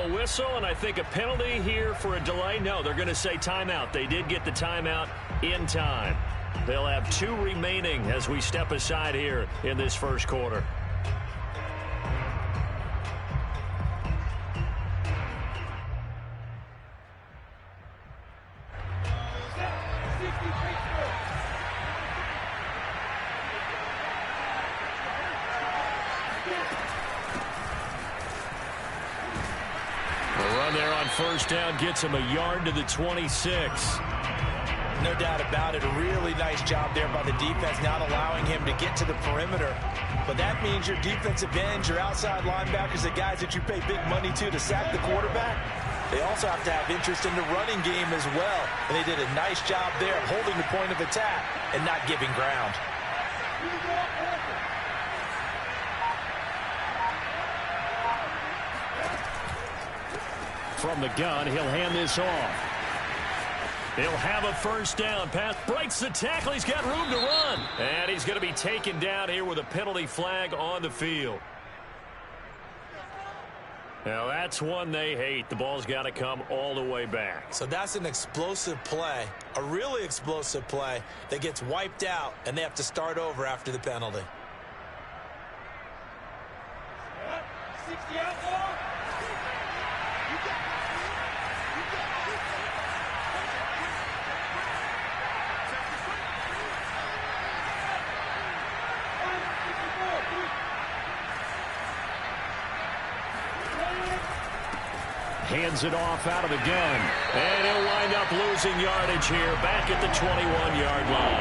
a whistle, and I think a penalty here for a delay. No, they're going to say timeout. They did get the timeout in time. They'll have 2 remaining as we step aside here in this first quarter. First down gets him a yard to the 26. No doubt about it. A really nice job there by the defense, not allowing him to get to the perimeter. But that means your defensive ends, your outside linebackers, the guys that you pay big money to sack the quarterback, they also have to have interest in the running game as well. And they did a nice job there holding the point of attack and not giving ground. From the gun, he'll hand this off. He'll have a first down. Pass breaks the tackle. He's got room to run. And he's going to be taken down here with a penalty flag on the field. Now, that's one they hate. The ball's got to come all the way back. So that's an explosive play, a really explosive play that gets wiped out, and they have to start over after the penalty. 60 out ball. Hands it off out of the gun. And he'll wind up losing yardage here back at the 21-yard line.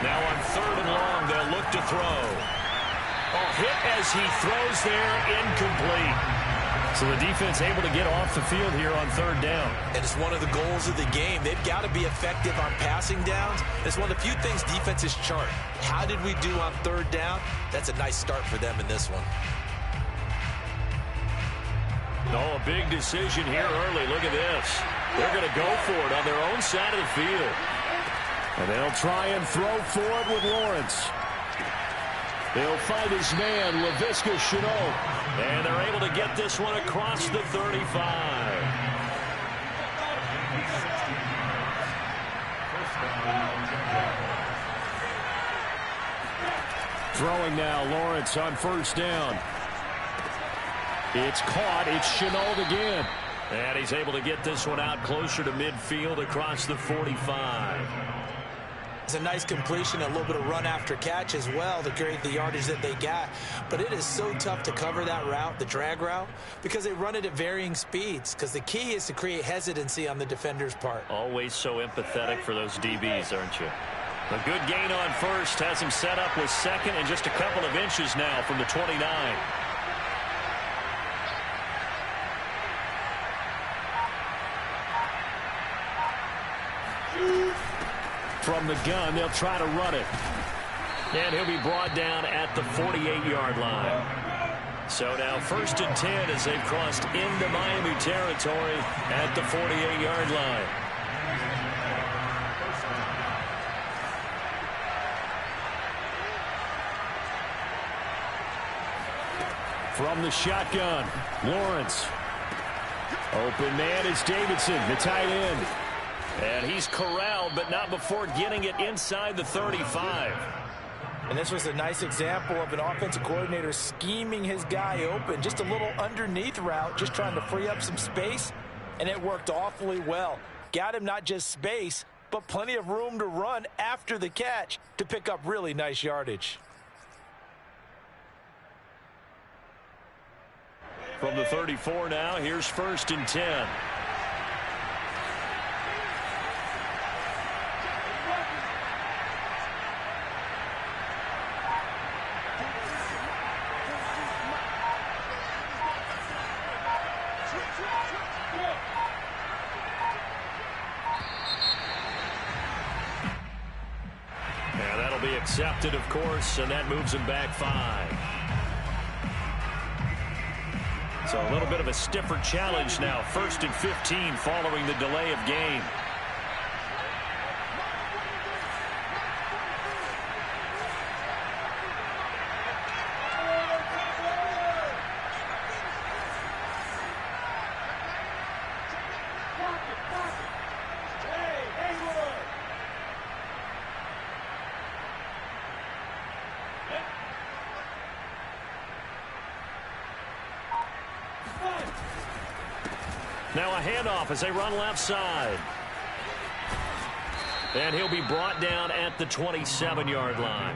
Now on 3rd and long, they'll look to throw. A hit as he throws there, incomplete. So the defense able to get off the field here on 3rd down. And it's one of the goals of the game. They've got to be effective on passing downs. It's one of the few things defenses chart. How did we do on 3rd down? That's a nice start for them in this one. Oh, a big decision here early. Look at this. They're going to go for it on their own side of the field. And they'll try and throw for it with Lawrence. He'll find his man, Laviska Shenault. And they're able to get this one across the 35. Throwing now, Lawrence on 1st down. It's caught. It's Shenault again. And he's able to get this one out closer to midfield across the 45. It's a nice completion, a little bit of run after catch as well to create the yardage that they got. But it is so tough to cover that route, the drag route, because they run it at varying speeds. Because the key is to create hesitancy on the defender's part. Always so empathetic for those DBs, aren't you? A good gain on 1st has him set up with 2nd and just a couple of inches now from the 29. From the gun, they'll try to run it. And he'll be brought down at the 48-yard line. So now 1st and 10 as they've crossed into Miami territory at the 48-yard line. From the shotgun, Lawrence. Open man is Davidson, the tight end. And he's corralled, but not before getting it inside the 35. And this was a nice example of an offensive coordinator scheming his guy open. Just a little underneath route, just trying to free up some space. And it worked awfully well. Got him not just space, but plenty of room to run after the catch to pick up really nice yardage. From the 34 now, here's 1st and 10. Yeah, that'll be accepted, of course, and that moves him back 5. So a little bit of a stiffer challenge now. 1st and 15 following the delay of game. Now a handoff as they run left side. And he'll be brought down at the 27-yard line.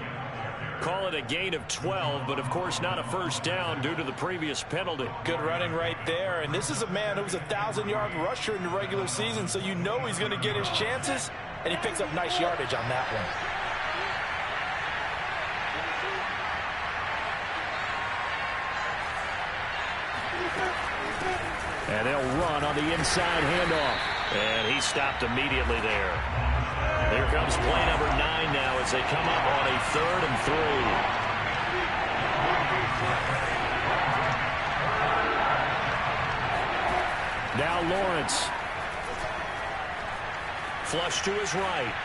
Call it a gain of 12, but of course not a first down due to the previous penalty. Good running right there. And this is a man who was a 1,000-yard rusher in the regular season, so you know he's going to get his chances. And he picks up nice yardage on that one. And they'll run on the inside handoff. And he stopped immediately there. Here comes play number 9 now as they come up on a 3rd and 3. Now Lawrence. Flush to his right.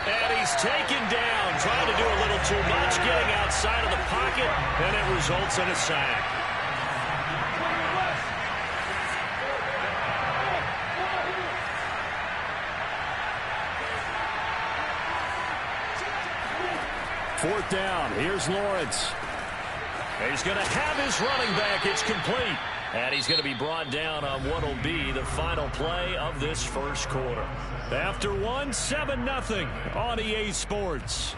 And he's taken down, trying to do a little too much, getting outside of the pocket, and it results in a sack. Fourth down. Here's Lawrence. He's going to have his running back. It's complete. And he's going to be brought down on what will be the final play of this first quarter. After 7-0 on EA Sports.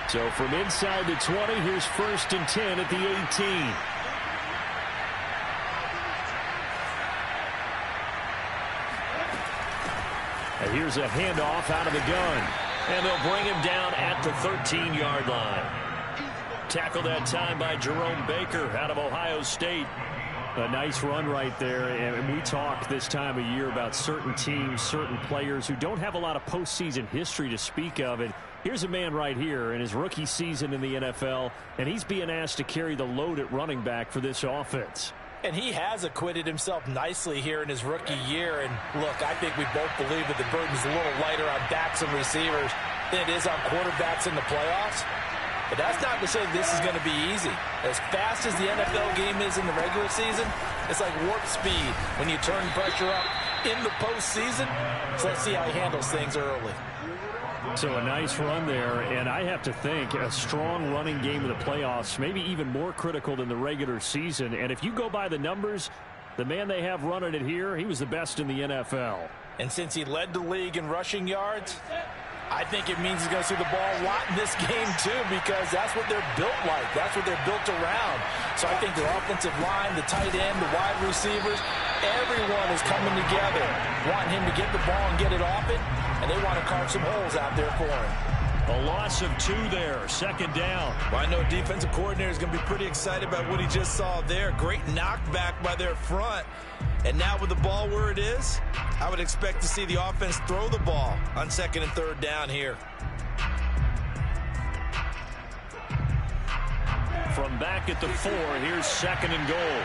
So from inside the 20, here's 1st and 10 at the 18. And here's a handoff out of the gun. And they'll bring him down at the 13-yard line. Tackled that time by Jerome Baker out of Ohio State. A nice run right there. And we talk this time of year about certain teams, certain players who don't have a lot of postseason history to speak of. And here's a man right here in his rookie season in the NFL, and he's being asked to carry the load at running back for this offense. And he has acquitted himself nicely here in his rookie year. And look, I think we both believe that the burden's a little lighter on backs and receivers than it is on quarterbacks in the playoffs. But that's not to say this is going to be easy. As fast as the NFL game is in the regular season, it's like warp speed when you turn pressure up in the postseason. So let's see how he handles things early. So a nice run there, and I have to think a strong running game in the playoffs, maybe even more critical than the regular season. And if you go by the numbers, the man they have running it here, he was the best in the NFL. And since he led the league in rushing yards, I think it means he's going to see the ball a lot in this game, too, because that's what they're built like. That's what they're built around. So I think the offensive line, the tight end, the wide receivers, everyone is coming together, wanting him to get the ball and get it off it, and they want to carve some holes out there for him. A loss of 2 there, 2nd down. Well, I know defensive coordinator is going to be pretty excited about what he just saw there. Great knockback by their front. And now with the ball where it is, I would expect to see the offense throw the ball on 2nd and 3rd down here. From back at the 4, here's 2nd and goal.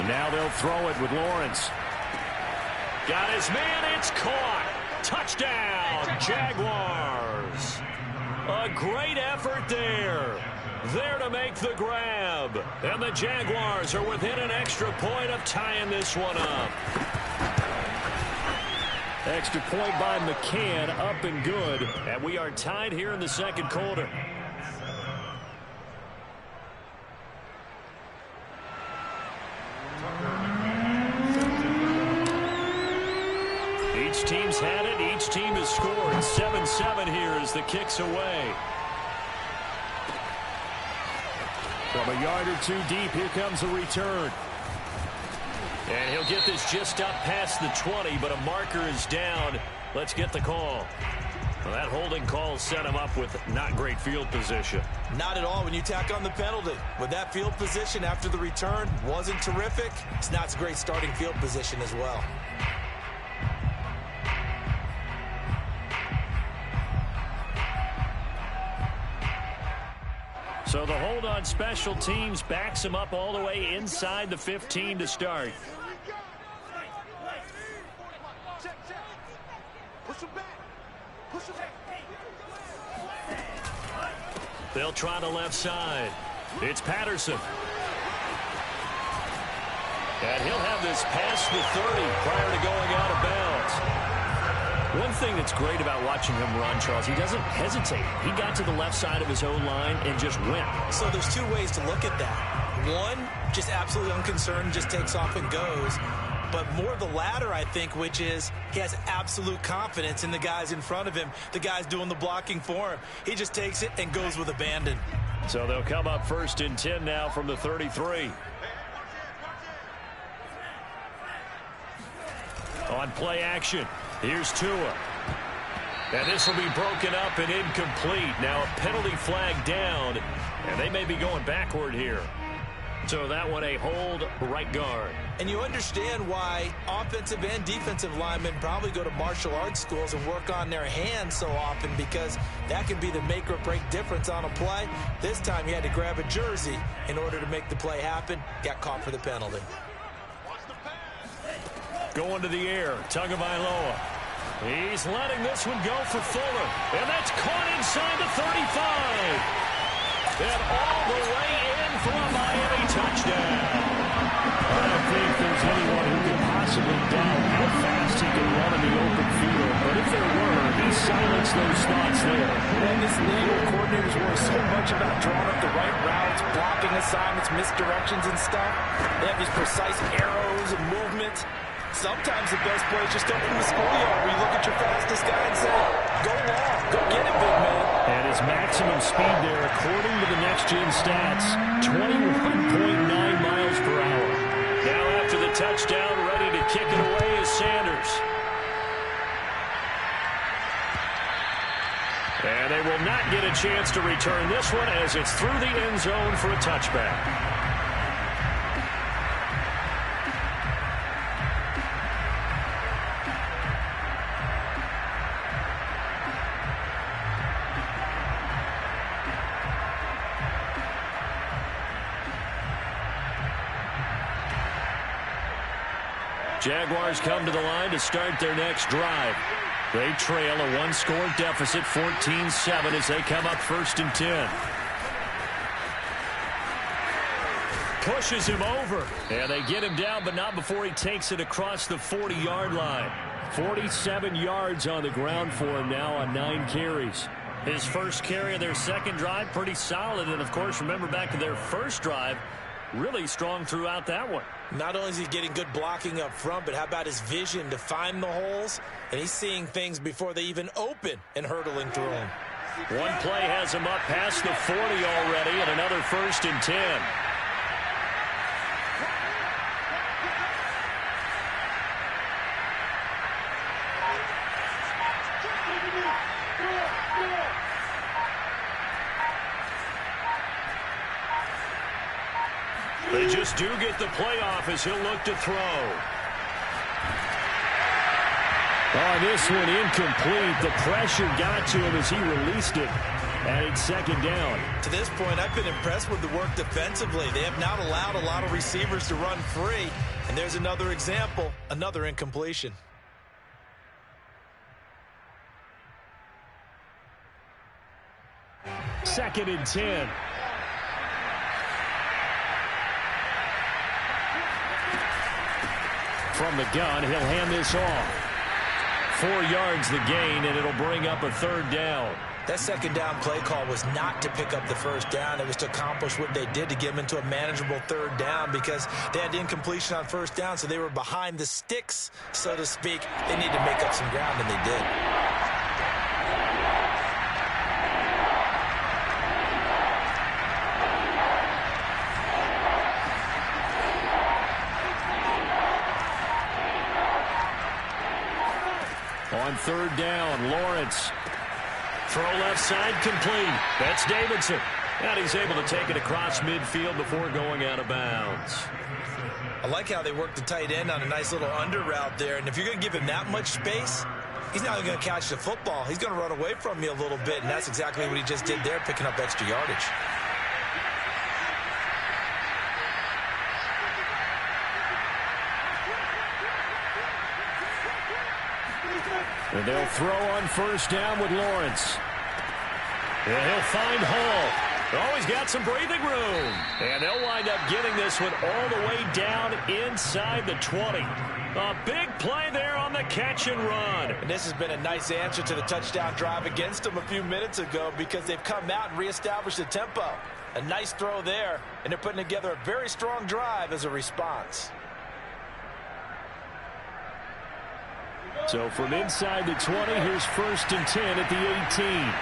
And now they'll throw it with Lawrence. Got his man, it's caught. Touchdown, Jaguars. A great effort there. There to make the grab. And the Jaguars are within an extra point of tying this one up. Extra point by McCann, up and good. And we are tied here in the 2nd quarter. Each team's had it. Each team has scored. 7-7 here as the kick's away. From a yard or 2 deep, here comes a return. And he'll get this just up past the 20, but a marker is down. Let's get the call. Well, that holding call set him up with not great field position. Not at all when you tack on the penalty. With that field position after the return wasn't terrific, it's not a great starting field position as well. So the hold on special teams backs him up all the way inside the 15 to start. They'll try the left side. It's Patterson. And he'll have this past the 30 prior to going out of bounds. One thing that's great about watching him run, Charles, he doesn't hesitate. He got to the left side of his own line and just went. So there's two ways to look at that. One, just absolutely unconcerned, just takes off and goes. But more the latter, I think, which is he has absolute confidence in the guys in front of him, the guys doing the blocking for him. He just takes it and goes with abandon. So they'll come up 1st and 10 now from the 33. On play action, here's Tua. And this will be broken up and incomplete. Now a penalty flag down, and they may be going backward here. So that one a hold right guard. And you understand why offensive and defensive linemen probably go to martial arts schools and work on their hands so often, because that can be the make or break difference on a play. This time he had to grab a jersey in order to make the play happen. Got caught for the penalty. Going to the air, Tagovailoa. He's letting this one go for Fuller. And that's caught inside the 35. And all the way in for a Miami touchdown. I don't think there's anyone who could possibly doubt how fast he can run in the open field. But if there were, he silenced those thoughts there. And this league coordinators worry so much about drawing up the right routes, blocking assignments, misdirections and stuff. They have these precise arrows and movements. Sometimes the best play is just up in the schoolyard where you look at your fastest guy and say, go long, go get it, big man. And his maximum speed there, according to the next-gen stats, 21.9 miles per hour. Now after the touchdown, ready to kick it away is Sanders. And they will not get a chance to return this one as it's through the end zone for a touchback. Jaguars come to the line to start their next drive. They trail a one-score deficit, 14-7, as they come up 1st and 10. Pushes him over. And they get him down, but not before he takes it across the 40-yard line. 47 yards on the ground for him now on 9 carries. His first carry of their second drive, pretty solid. And, of course, remember back to their first drive, really strong throughout that one. Not only is he getting good blocking up front, but how about his vision to find the holes? And he's seeing things before they even open and hurtling through them. One play has him up past the 40 already, and another 1st and 10. They just do get the playoff as he'll look to throw. Oh, this one incomplete. The pressure got to him as he released it. And it's 2nd down. To this point, I've been impressed with the work defensively. They have not allowed a lot of receivers to run free. And there's another example, another incompletion. Second and 10. From the gun, he'll hand this off. 4 yards the gain, and it'll bring up a 3rd down. That 2nd down play call was not to pick up the 1st down. It was to accomplish what they did to get them into a manageable 3rd down, because they had incompletion on 1st down, so they were behind the sticks, so to speak. They need to make up some ground, and they did. On 3rd down, Lawrence. Throw left side complete. That's Davidson. And he's able to take it across midfield before going out of bounds. I like how they work the tight end on a nice little under route there. And if you're going to give him that much space, he's not going to catch the football. He's going to run away from me a little bit, and that's exactly what he just did there, picking up extra yardage. And they'll throw on 1st down with Lawrence. And he'll find Hall. Oh, he's got some breathing room. And they'll wind up getting this one all the way down inside the 20. A big play there on the catch and run. And this has been a nice answer to the touchdown drive against them a few minutes ago because they've come out and reestablished the tempo. A nice throw there, and they're putting together a very strong drive as a response. So from inside the 20, here's 1st and 10 at the 18.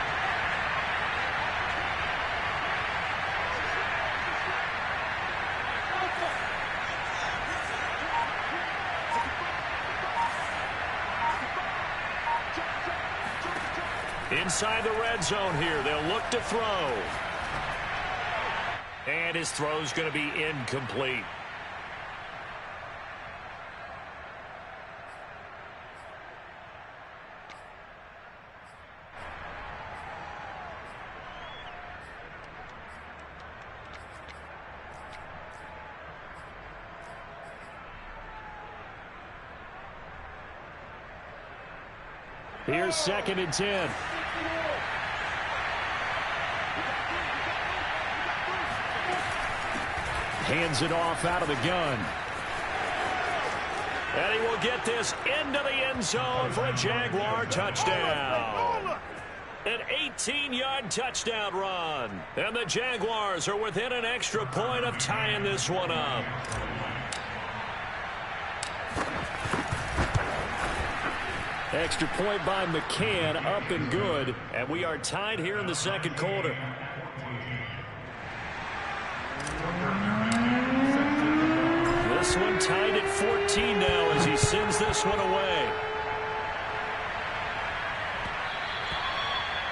Inside the red zone here, they'll look to throw. And his throw's going to be incomplete. Here's 2nd and 10. Hands it off out of the gun. And he will get this into the end zone for a Jaguar touchdown. An 18-yard touchdown run. And the Jaguars are within an extra point of tying this one up. Extra point by McCann, up and good. And we are tied here in the 2nd quarter. This one tied at 14 now as he sends this one away.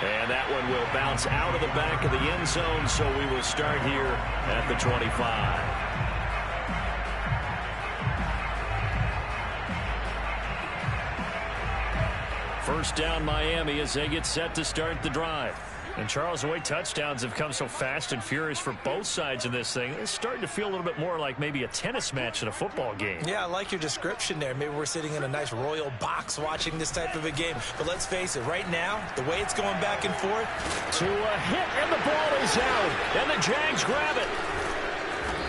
And that one will bounce out of the back of the end zone, so we will start here at the 25. First down Miami as they get set to start the drive. And Charles, the way touchdowns have come so fast and furious for both sides of this thing, it's starting to feel a little bit more like maybe a tennis match in a football game. Yeah, I like your description there. Maybe we're sitting in a nice royal box watching this type of a game. But let's face it, right now, the way it's going back and forth. To a hit, and the ball is out. And the Jags grab it.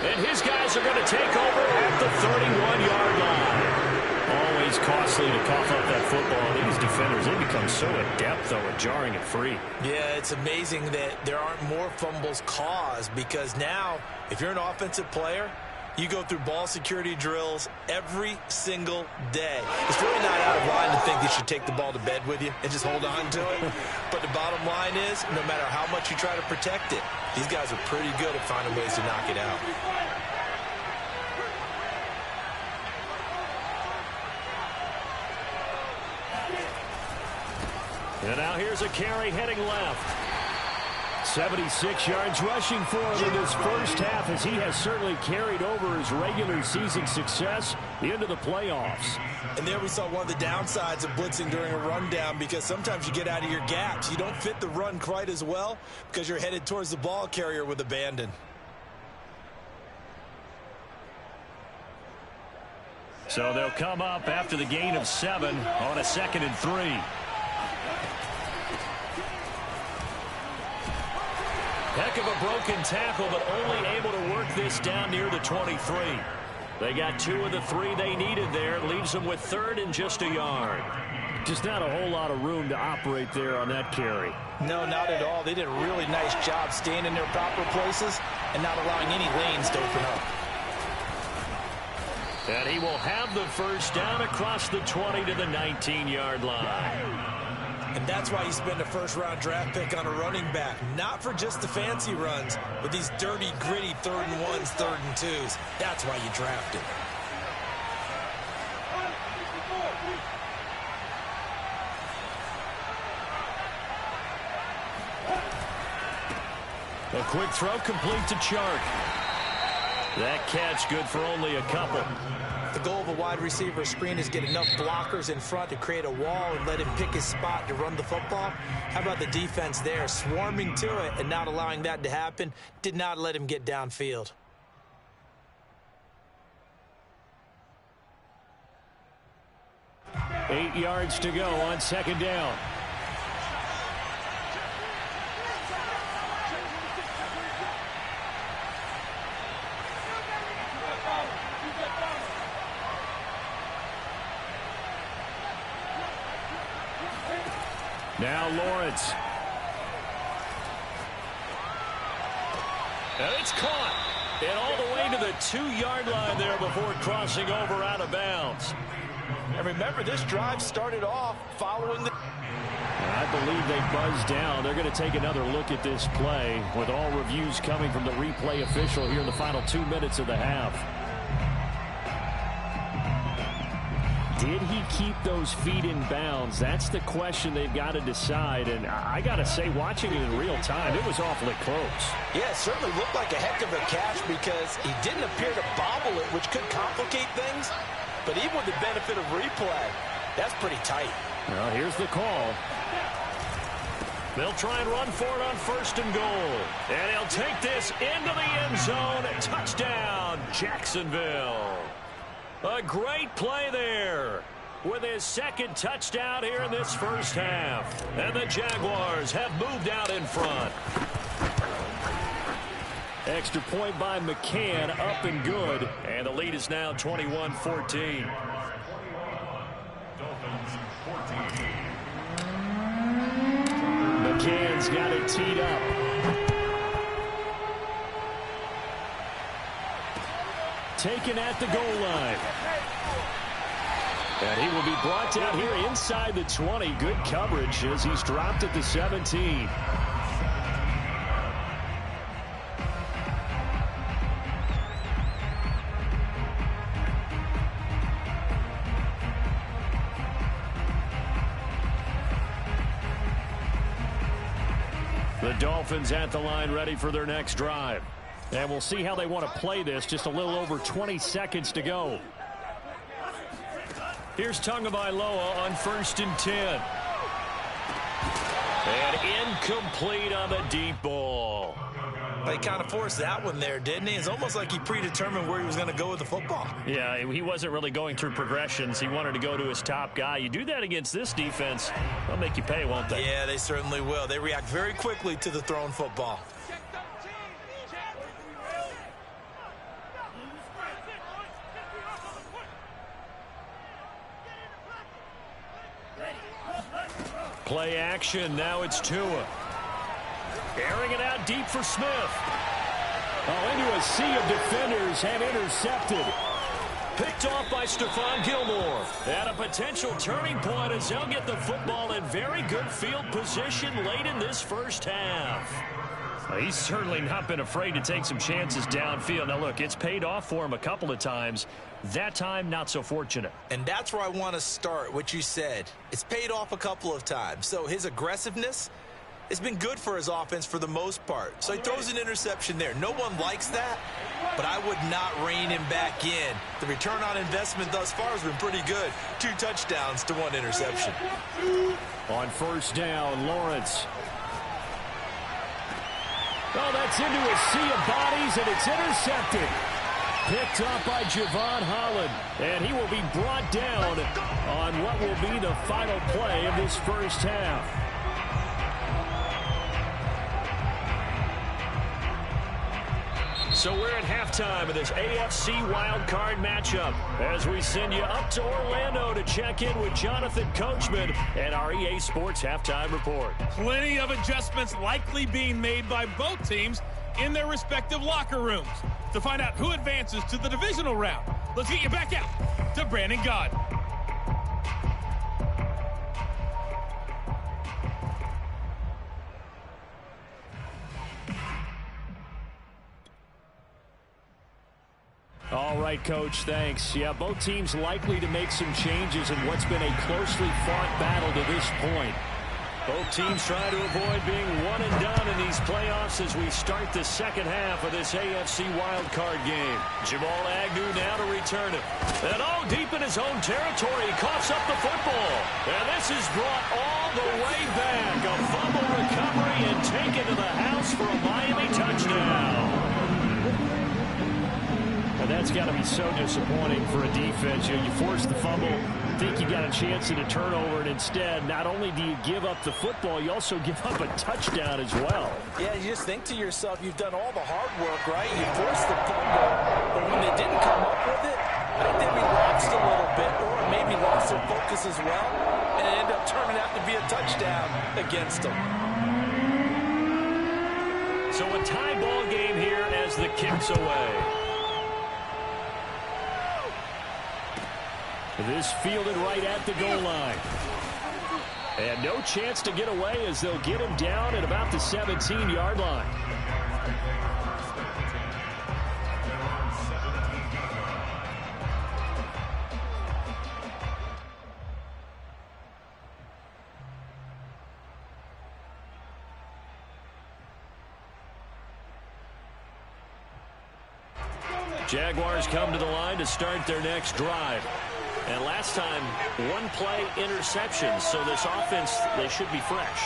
And his guys are going to take over at the 31-yard line. Always costly to cough up that football. These defenders, they become so adept, though, at jarring it free. Yeah, it's amazing that there aren't more fumbles caused because now, if you're an offensive player, you go through ball security drills every single day. It's really not out of line to think you should take the ball to bed with you and just hold on to it. But the bottom line is, no matter how much you try to protect it, these guys are pretty good at finding ways to knock it out. And now here's a carry heading left. 76 yards rushing for him in this first half as he has certainly carried over his regular season success into the playoffs. And there we saw one of the downsides of blitzing during a rundown because sometimes you get out of your gaps. You don't fit the run quite as well because you're headed towards the ball carrier with abandon. So they'll come up after the gain of 7 on a 2nd and 3. Heck of a broken tackle, but only able to work this down near the 23. They got 2 of the 3 they needed there. Leaves them with 3rd and just a yard. Just not a whole lot of room to operate there on that carry. No, not at all. They did a really nice job staying in their proper places and not allowing any lanes to open up. And he will have the first down across the 20 to the 19-yard line. And that's why you spend a first-round draft pick on a running back. Not for just the fancy runs, but these dirty, gritty 3rd and 1s, 3rd and 2s. That's why you draft him. A quick throw complete to Chark. That catch good for only a couple. The goal of a wide receiver screen is get enough blockers in front to create a wall and let him pick his spot to run the football. How about the defense there, swarming to it and not allowing that to happen? Did not let him get downfield. Eight yards to go on 2nd down. Now Lawrence. And it's caught. And all the way to the 2-yard line there before crossing over out of bounds. And remember, this drive started off following the... I believe they buzzed down. They're going to take another look at this play with all reviews coming from the replay official here in the final 2 minutes of the half. Did he keep those feet in bounds? That's the question they've got to decide. And I got to say, watching it in real time, it was awfully close. Yeah, it certainly looked like a heck of a catch because he didn't appear to bobble it, which could complicate things. But even with the benefit of replay, that's pretty tight. Well, here's the call. They'll try and run for it on 1st and goal. And he'll take this into the end zone. Touchdown, Jacksonville. A great play there with his 2nd touchdown here in this first half. And the Jaguars have moved out in front. Extra point by McCann, up and good. And the lead is now 21-14. McCann's got it teed up. Taken at the goal line. And he will be brought down here inside the 20. Good coverage as he's dropped at the 17. The Dolphins at the line ready for their next drive. And we'll see how they want to play this. Just a little over 20 seconds to go. Here's Tagovailoa on 1st and 10. And incomplete on the deep ball. They kind of forced that one there, didn't he? It's almost like he predetermined where he was going to go with the football. Yeah, he wasn't really going through progressions. He wanted to go to his top guy. You do that against this defense, they'll make you pay, won't they? Yeah, they certainly will. They react very quickly to the thrown football. Play action. Now it's Tua. Airing it out deep for Smith. Oh, into a sea of defenders and intercepted. Picked off by Stephon Gilmore. At a potential turning point as they'll get the football in very good field position late in this first half. Well, he's certainly not been afraid to take some chances downfield. Now, look, it's paid off for him a couple of times. That time, not so fortunate. And that's where I want to start, what you said. It's paid off a couple of times. So his aggressiveness has been good for his offense for the most part. So he throws an interception there. No one likes that, but I would not rein him back in. The return on investment thus far has been pretty good. 2 touchdowns to 1 interception. On 1st down, Lawrence. Oh, that's into a sea of bodies, and it's intercepted. Picked up by Javon Holland, and he will be brought down on what will be the final play of this first half. So we're at halftime of this AFC wildcard matchup as we send you up to Orlando to check in with Jonathan Coachman and our EA Sports Halftime Report. Plenty of adjustments likely being made by both teams in their respective locker rooms. To find out who advances to the divisional round, let's get you back out to Brandon Gaudin. All right, Coach, thanks. Yeah, both teams likely to make some changes in what's been a closely fought battle to this point. Both teams trying to avoid being one and done in these playoffs as we start the second half of this AFC wildcard game. Jamal Agnew now to return it. And all deep in his own territory, he coughs up the football. And this is brought all the way back. A fumble recovery and taken to the house for a Miami touchdown. And that's got to be so disappointing for a defense. You force the fumble, think you got a chance at a turnover, and instead, not only do you give up the football, you also give up a touchdown as well. Yeah, you just think to yourself, you've done all the hard work, right? You forced the fumble, but when they didn't come up with it, I think they relaxed a little bit, or maybe lost their focus as well. and it ended up turning out to be a touchdown against them. So a tie ball game here as the kick's away. This fielded right at the goal line. And no chance to get away as they'll get him down at about the 17-yard line. Jaguars come to the line to start their next drive. And last time, one-play interception. So this offense, they should be fresh.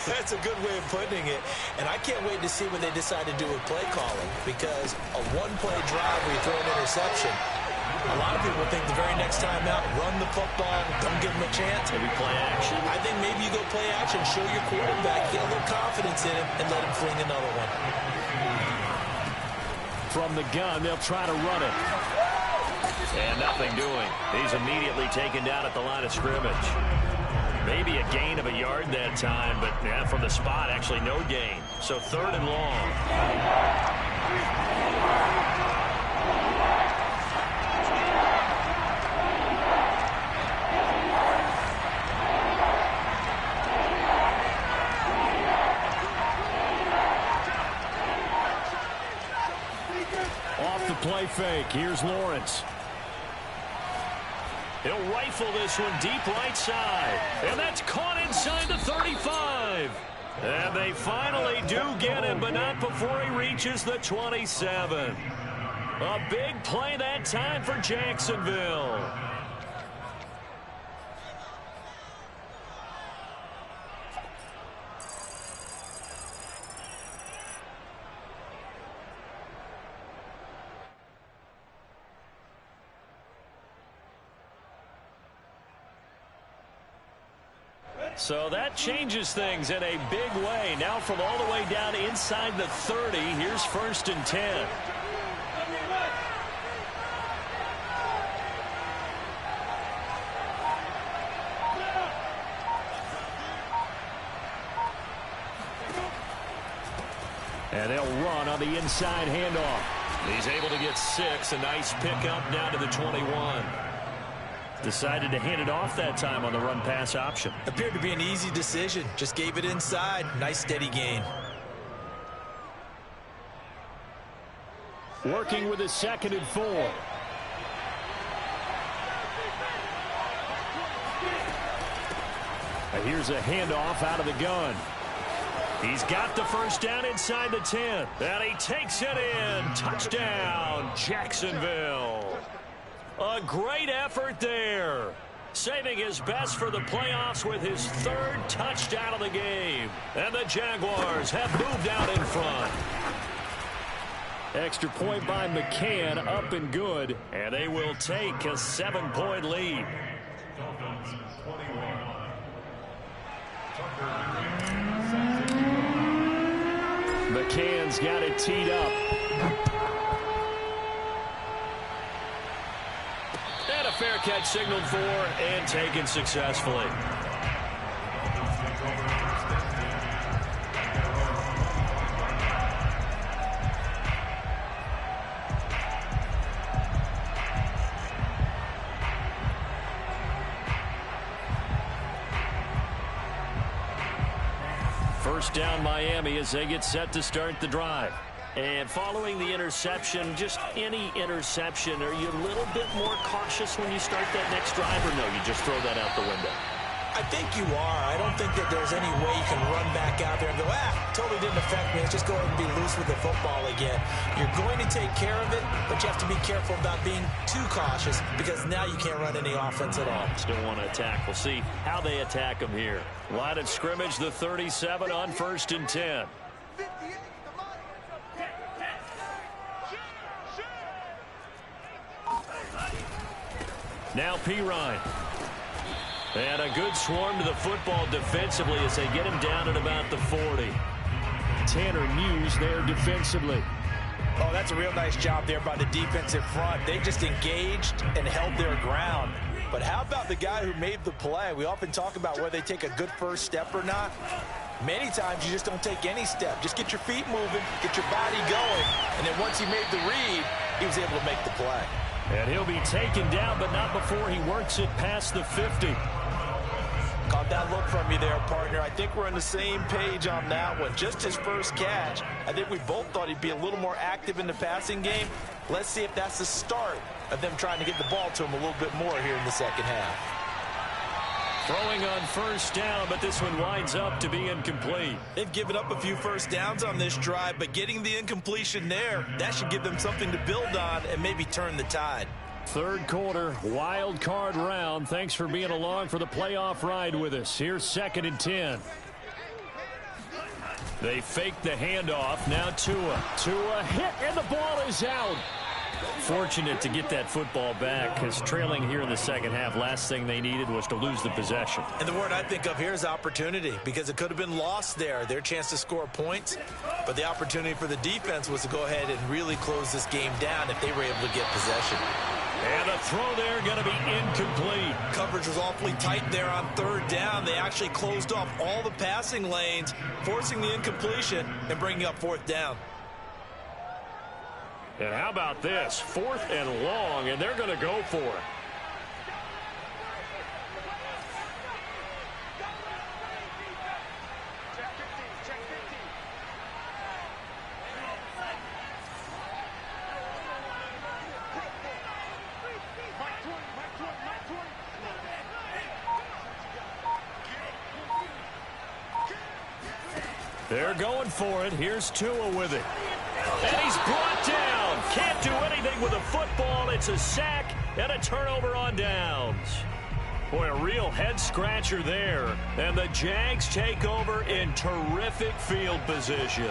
That's a good way of putting it. And I can't wait to see what they decide to do with play calling, because a one-play drive where you throw an interception, a lot of people think the very next time out, run the football, don't give them a chance. Maybe play action. I think maybe you go play action, show your quarterback, get a little confidence in him, and let him fling another one. From the gun, they'll try to run it. And nothing doing. He's immediately taken down at the line of scrimmage. Maybe a gain of a yard that time, but yeah, from the spot, actually no gain. So 3rd and long. Off the play fake. Here's Lawrence. He'll rifle this one deep right side. And that's caught inside the 35. And they finally do get him, but not before he reaches the 27. A big play that time for Jacksonville. So that changes things in a big way. Now from all the way down inside the 30, here's 1st and 10. And they'll run on the inside handoff. He's able to get 6. A nice pickup down to the 21. Decided to hand it off that time on the run-pass option. Appeared to be an easy decision. Just gave it inside. Nice steady gain. Working with a 2nd and 4. And here's a handoff out of the gun. He's got the first down inside the 10. And he takes it in. Touchdown, Jacksonville. A great effort there. Saving his best for the playoffs with his 3rd touchdown of the game. And the Jaguars have moved out in front. Extra point by McCann, up and good. And they will take a 7-point lead. McCann's got it teed up. And a fair catch signaled for and taken successfully. First down Miami as they get set to start the drive. And following the interception, just any interception, are you a little bit more cautious when you start that next drive, or no, you just throw that out the window? I think you are. I don't think that there's any way you can run back out there and go, totally didn't affect me. Let's just go ahead and be loose with the football again. You're going to take care of it, but you have to be careful about being too cautious, because now you can't run any offense at all. Still want to attack. We'll see how they attack them here. Line of scrimmage, the 37 on 1st and 10. Now Pirine. And a good swarm to the football defensively as they get him down at about the 40. Tanner Muse there defensively. Oh, that's a real nice job there by the defensive front. They just engaged and held their ground. But how about the guy who made the play? We often talk about whether they take a good first step or not. Many times you just don't take any step. Just get your feet moving, get your body going, and then once he made the read, he was able to make the play. And he'll be taken down, but not before he works it past the 50. Caught that look from you there, partner. I think we're on the same page on that one. Just his first catch. I think we both thought he'd be a little more active in the passing game. Let's see if that's the start of them trying to get the ball to him a little bit more here in the second half. Throwing on first down, but this one winds up to be incomplete. They've given up a few first downs on this drive, but getting the incompletion there, that should give them something to build on and maybe turn the tide. Third quarter, wild card round. Thanks for being along for the playoff ride with us. Here's 2nd and 10. They fake the handoff. Now Tua. Tua hit, and the ball is out. Fortunate to get that football back, because trailing here in the second half, last thing they needed was to lose the possession. And the word I think of here is opportunity, because it could have been lost there, their chance to score points. But the opportunity for the defense was to go ahead and really close this game down if they were able to get possession. And the throw there going to be incomplete. Coverage was awfully tight there on third down. They actually closed off all the passing lanes, forcing the incompletion and bringing up fourth down. And how about this? 4th and long, and they're going to go for it. They're going for it. Here's Tua with it. And he's brought down. Can't do anything with a football. It's a sack and a turnover on downs. Boy, a real head-scratcher there. And the Jags take over in terrific field position.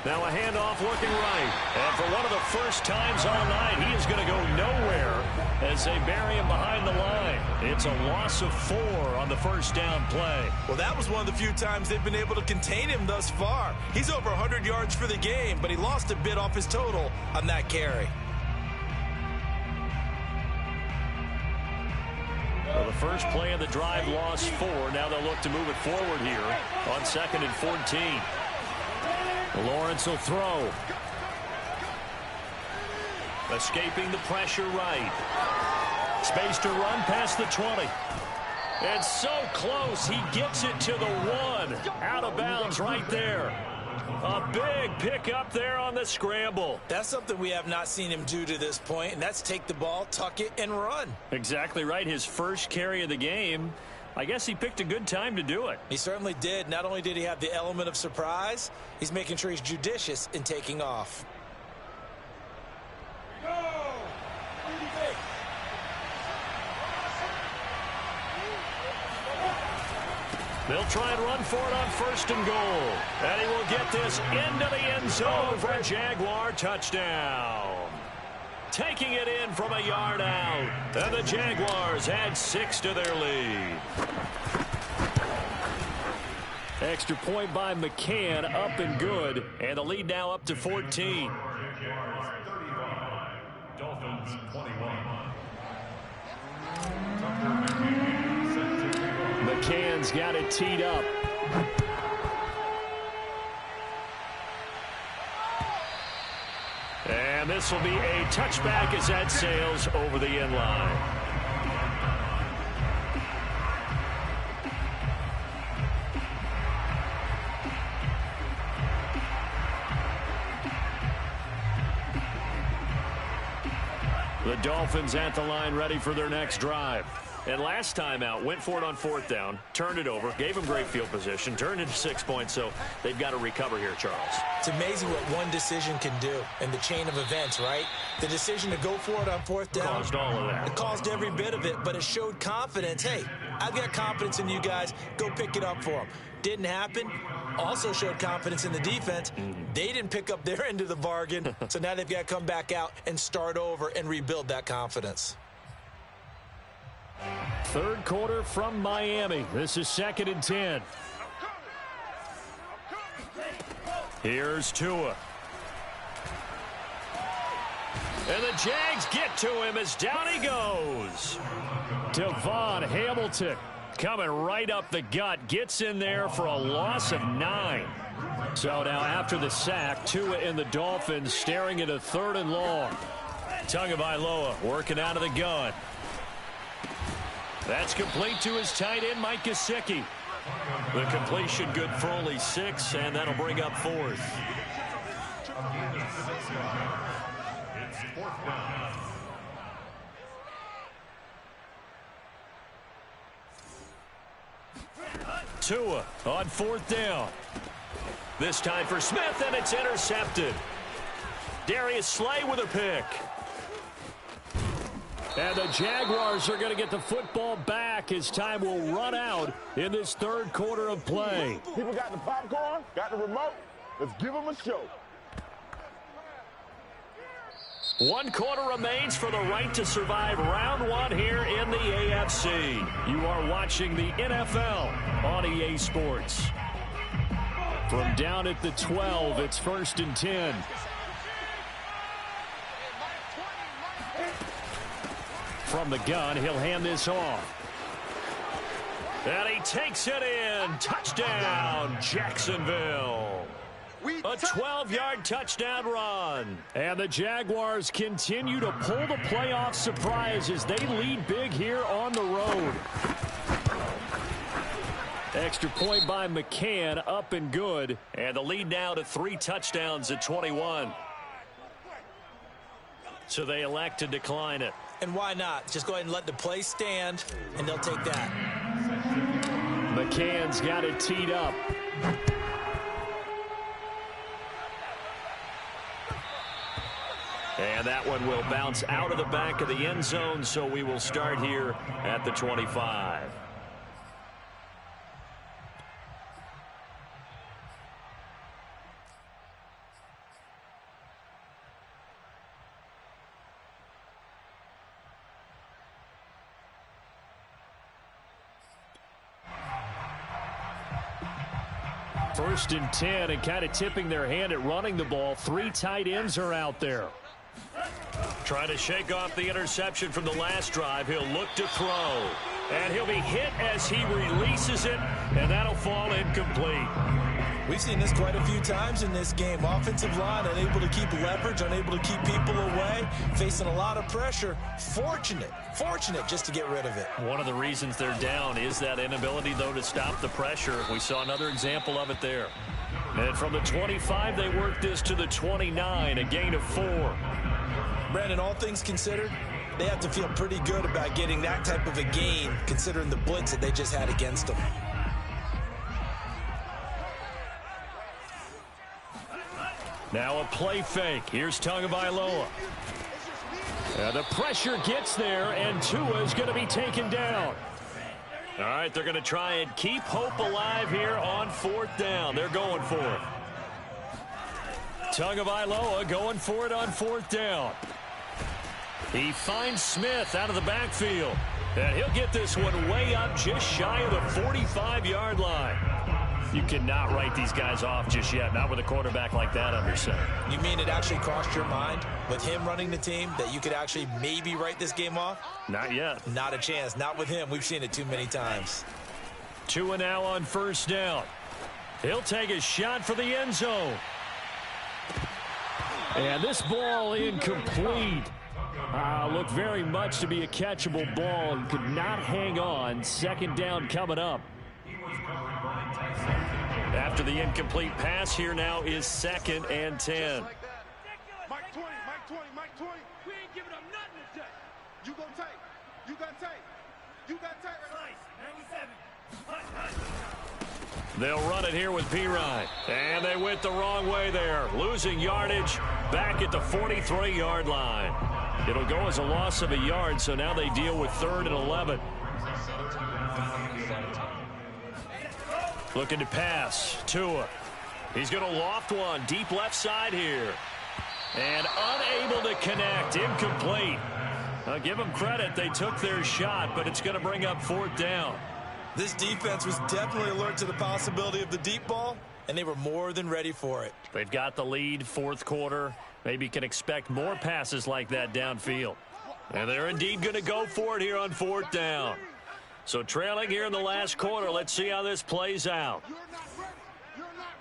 Now a handoff looking right. And for one of the first times all night, he is going to go nowhere as they bury him behind the line. It's a loss of 4 on the first down play. Well, that was one of the few times they've been able to contain him thus far. He's over 100 yards for the game, but he lost a bit off his total on that carry. Well, the first play of the drive lost 4. Now they'll look to move it forward here on 2nd and 14. Lawrence will throw. Escaping the pressure right. Space to run past the 20. And so close, he gets it to the 1. Out of bounds right there. A big pickup there on the scramble. That's something we have not seen him do to this point, and that's take the ball, tuck it, and run. Exactly right. His first carry of the game. I guess he picked a good time to do it. He certainly did. Not only did he have the element of surprise, he's making sure he's judicious in taking off. They'll try and run for it on 1st and goal. And he will get this into the end zone for a Jaguar touchdown. Taking it in from a yard out. And the Jaguars add 6 to their lead. Extra point by McCann, up and good. And the lead now up to 14. Dolphins 21. McCann's got it teed up. And this will be a touchback as that sails over the end line. The Dolphins at the line ready for their next drive. And last time out, went for it on 4th down, turned it over, gave them great field position, turned into 6 points, so they've got to recover here, Charles. It's amazing what one decision can do in the chain of events, right? The decision to go for it on 4th down. Caused all of that. It caused every bit of it, but it showed confidence. Hey, I've got confidence in you guys. Go pick it up for them. Didn't happen. Also showed confidence in the defense. They didn't pick up their end of the bargain, so now they've got to come back out and start over and rebuild that confidence. Third quarter from Miami. This is 2nd and 10. Here's Tua. And the Jags get to him as down he goes. Devon Hamilton coming right up the gut. Gets in there for a loss of 9. So now after the sack, Tua and the Dolphins staring at a 3rd and long. Tagovailoa working out of the gun. That's complete to his tight end, Mike Gesicki. The completion good for only 6, and that'll bring up 4th. It's 4th down. Tua on 4th down. This time for Smith, and it's intercepted. Darius Slay with a pick. And the Jaguars are going to get the football back as time will run out in this 3rd quarter of play. People got the popcorn, got the remote. Let's give them a show. 1 quarter remains for the right to survive round 1 here in the AFC. You are watching the NFL on EA Sports. From down at the 12, it's 1st and 10. From the gun, he'll hand this off. And he takes it in. Touchdown, Jacksonville. A 12-yard touchdown run. And the Jaguars continue to pull the playoff surprise as they lead big here on the road. Extra point by McCann, up and good. And the lead now to 3 touchdowns at 21. So they elect to decline it. And why not? Just go ahead and let the play stand, and they'll take that. McCann's got it teed up. And that one will bounce out of the back of the end zone, so we will start here at the 25. First and 10, and kind of tipping their hand at running the ball. 3 tight ends are out there. Trying to shake off the interception from the last drive. He'll look to throw. And he'll be hit as he releases it, and that'll fall incomplete. We've seen this quite a few times in this game. Offensive line unable to keep leverage, unable to keep people away, facing a lot of pressure. Fortunate just to get rid of it. One of the reasons they're down is that inability, though, to stop the pressure. We saw another example of it there. And from the 25, they work this to the 29, a gain of 4. Brandon, all things considered, they have to feel pretty good about getting that type of a gain, considering the blitz that they just had against them. Now a play fake. Here's Tagovailoa. And the pressure gets there, and Tua is going to be taken down. All right, they're going to try and keep hope alive here on 4th down. They're going for it. Tagovailoa going for it on 4th down. He finds Smith out of the backfield. And he'll get this one way up just shy of the 45-yard line. You cannot write these guys off just yet, not with a quarterback like that under center. You mean it actually crossed your mind with him running the team that you could actually maybe write this game off? Not yet. Not a chance. Not with him. We've seen it too many times. Tua now on 1st down. He'll take a shot for the end zone. And this ball incomplete. Looked very much to be a catchable ball and could not hang on. 2nd down coming up. After the incomplete pass, here now is 2nd and 10. Mike 20, Mike 20, Mike 20. We ain't giving up nothing today. You go tight. You got tight. You got tight right now. 97. They'll run it here with Pirine. And they went the wrong way there. Losing yardage back at the 43-yard line. It'll go as a loss of a yard, so now they deal with 3rd and 11. Looking to pass. Tua. He's going to loft one. Deep left side here. And unable to connect. Incomplete. I'll give them credit. They took their shot, but it's going to bring up 4th down. This defense was definitely alert to the possibility of the deep ball, and they were more than ready for it. They've got the lead, 4th quarter. Maybe can expect more passes like that downfield. And they're indeed going to go for it here on 4th down. So trailing here in the last quarter. Let's see how this plays out. You're not ready. You're not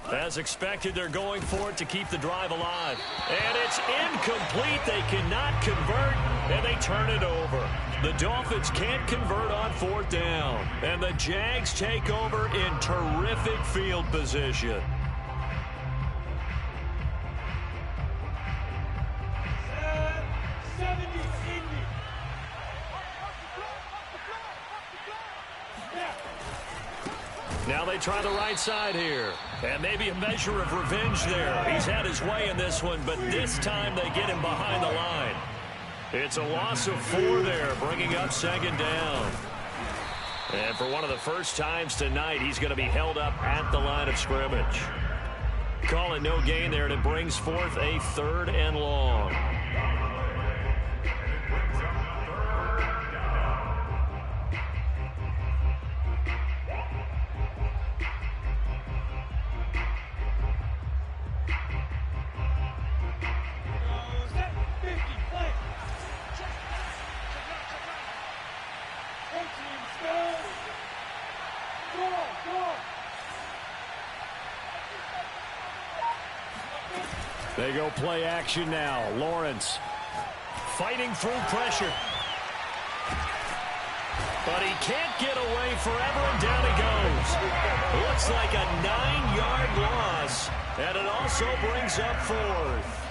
ready. As expected, they're going for it to keep the drive alive. And it's incomplete. They cannot convert, and they turn it over. The Dolphins can't convert on 4th down. And the Jags take over in terrific field position. Now they try the right side here. And maybe a measure of revenge there. He's had his way in this one, but this time they get him behind the line. It's a loss of 4 there, bringing up 2nd down. And for one of the first times tonight, he's going to be held up at the line of scrimmage. Call it no gain there, and it brings forth a 3rd and long. They go play action now. Lawrence fighting through pressure. But he can't get away forever, and down he goes. Looks like a 9-yard loss, and it also brings up 4th.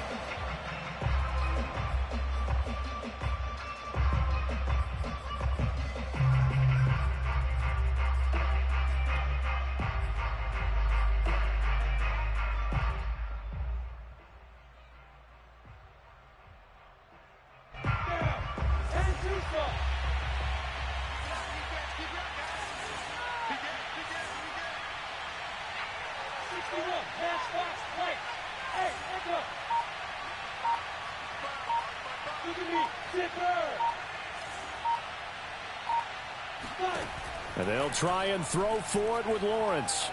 And they'll try and throw for it with Lawrence.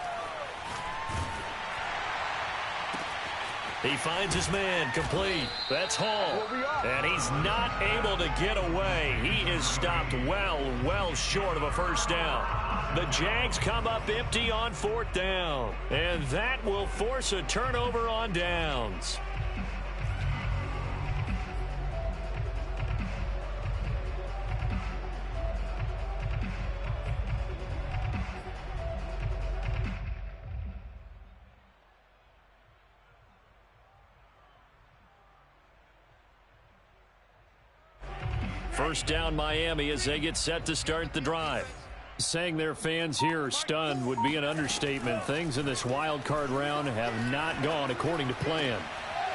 He finds his man complete. That's Hall. And he's not able to get away. He is stopped well short of a first down. The Jags come up empty on 4th down. And that will force a turnover on downs. First down Miami as they get set to start the drive. Saying their fans here are stunned would be an understatement. Things in this wild card round have not gone according to plan.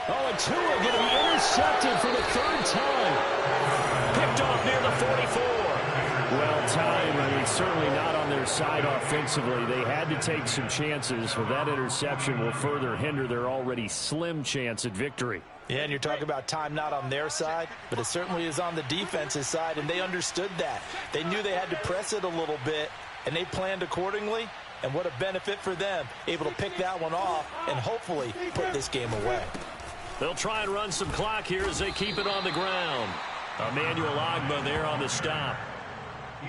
Oh, and Tua going to be intercepted for the 3rd time. Picked off near the 44. Well timed. I mean, certainly not on their side offensively. They had to take some chances, but that interception will further hinder their already slim chance at victory. Yeah, and you're talking about time not on their side, but it certainly is on the defense's side, and they understood that. They knew they had to press it a little bit, and they planned accordingly, and what a benefit for them, able to pick that one off and hopefully put this game away. They'll try and run some clock here as they keep it on the ground. Emmanuel Ogbah there on the stop.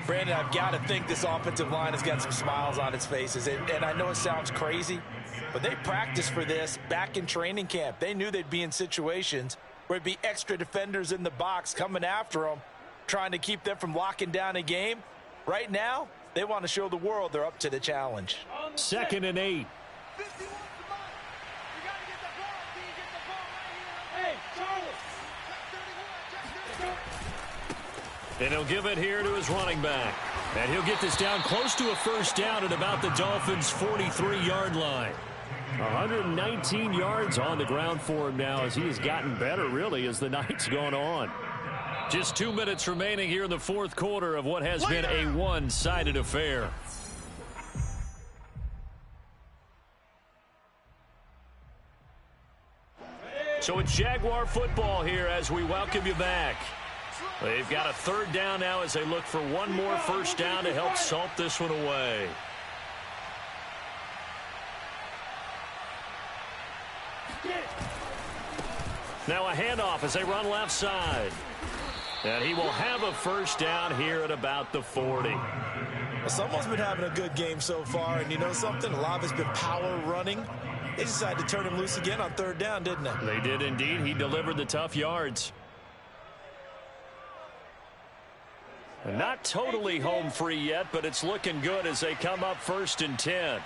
Brandon, I've got to think this offensive line has got some smiles on its faces, and I know it sounds crazy, but they practiced for this back in training camp. They knew they'd be in situations where it'd be extra defenders in the box coming after them, trying to keep them from locking down a game. Right now, they want to show the world they're up to the challenge. 2nd and 8. And he'll give it here to his running back. And he'll get this down close to a first down at about the Dolphins' 43-yard line. 119 yards on the ground for him now as he has gotten better, really, as the night's gone on. Just 2 minutes remaining here in the 4th quarter of what has been a one-sided affair. So it's Jaguar football here as we welcome you back. They've got a 3rd down now as they look for one more first down to help salt this one away. Now a handoff as they run left side. And he will have a first down here at about the 40. Well, someone's been having a good game so far, and you know something? A lot of it's been power running. They decided to turn him loose again on third down, didn't they? They did indeed. He delivered the tough yards. And not totally home free yet, but it's looking good as they come up 1st and 10. Hey,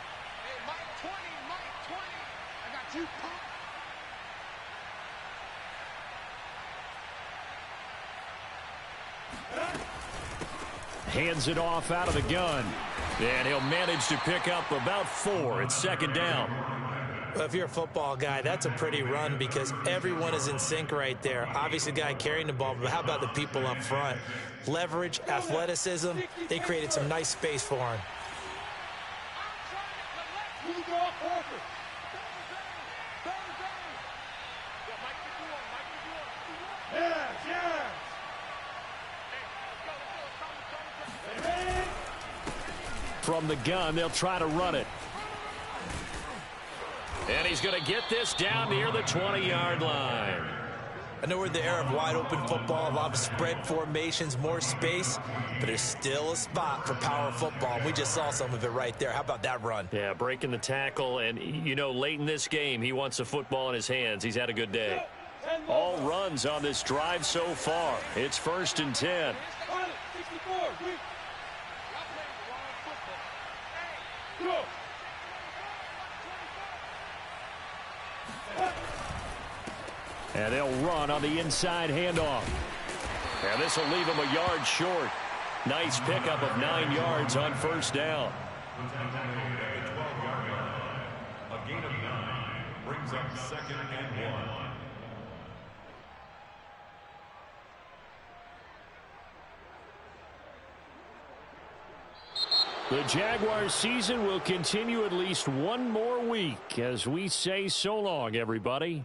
Mike 20, Mike 20. I got you. Hands it off out of the gun. And he'll manage to pick up about 4. It's 2nd down. Well, if you're a football guy, that's a pretty run because everyone is in sync right there. Obviously, the guy carrying the ball, but how about the people up front? Leverage, athleticism, they created some nice space for him. From the gun, they'll try to run it. And he's going to get this down near the 20-yard line. I know we're in the era of wide-open football, a lot of spread formations, more space, but there's still a spot for power football. We just saw some of it right there. How about that run? Yeah, breaking the tackle, and, you know, late in this game, he wants the football in his hands. He's had a good day. All runs on this drive so far. It's 1st and 10. And they'll run on the inside handoff. And this will leave him a yard short. Nice pickup of 9 yards on 1st down. A gain of 9 brings up 2nd and 1. The Jaguars season will continue at least one more week as we say so long, everybody.